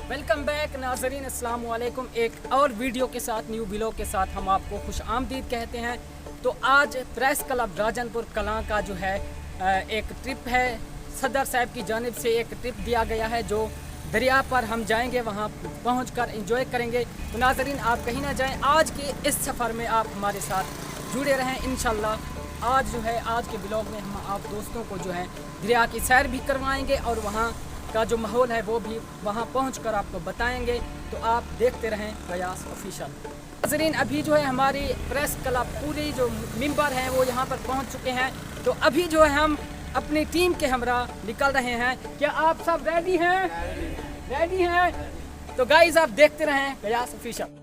Welcome back नाजरीन, अस्सलाम वालेकुम। एक और वीडियो के साथ, न्यू व्लॉग के साथ हम आपको खुश आमदीद कहते हैं। तो आज प्रेस क्लब राजनपुर कलां का जो है एक ट्रिप है, सदर साहब की जानिब से एक ट्रिप दिया गया है जो दरिया पर हम जाएंगे, वहाँ पहुंचकर एंजॉय करेंगे। तो नाजरीन आप कहीं ना जाएं, आज के इस सफ़र में आप हमारे साथ जुड़े रहें इंशाल्लाह। आज जो है आज के ब्लॉग में हम आप दोस्तों को जो है दरिया की सैर भी करवाएंगे और वहाँ का जो माहौल है वो भी वहाँ पहुंचकर आपको बताएंगे। तो आप देखते रहें गयास ऑफिशियल। नाज़रीन अभी जो है हमारी प्रेस क्लब पूरी जो मेंबर हैं वो यहाँ पर पहुँच चुके हैं। तो अभी जो है हम अपनी टीम के हमरा निकल रहे हैं। क्या आप सब रेडी हैं? रेडी हैं? तो गाइस आप देखते रहें गयास ऑफिशियल।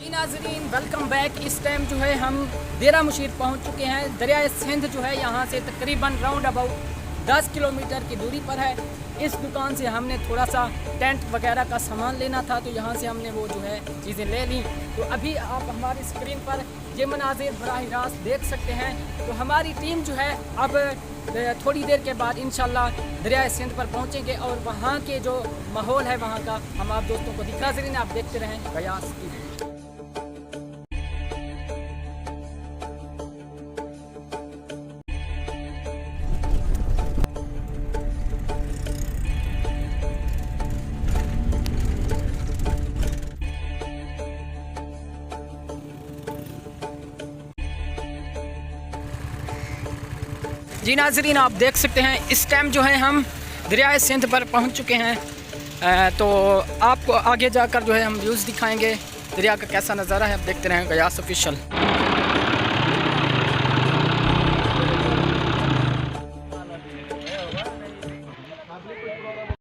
नाज़रीन वेलकम बैक। इस टाइम जो है हम देरा मुशीर पहुंच चुके हैं। दरिया सिंध जो है यहाँ से तकरीबन राउंड अबाउट 10 किलोमीटर की दूरी पर है। इस दुकान से हमने थोड़ा सा टेंट वगैरह का सामान लेना था, तो यहाँ से हमने वो जो है चीज़ें ले ली। तो अभी आप हमारी स्क्रीन पर ये मनाजिर बराह रास्त देख सकते हैं। तो हमारी टीम जो है अब थोड़ी देर के बाद इंशाल्लाह दरिया सिंध पर पहुँचेंगे और वहाँ के जो माहौल है वहाँ का हम आप दोस्तों को दिखा। नाज़रीन आप देखते रहें गयास टीवी। जी नाज़रीन आप देख सकते हैं इस टाइम जो है हम दरिया सिंध पर पहुंच चुके हैं। तो आपको आगे जाकर जो है हम व्यूज़ दिखाएंगे दरिया का कैसा नज़ारा है। आप देखते रहें गयास ऑफिशियल।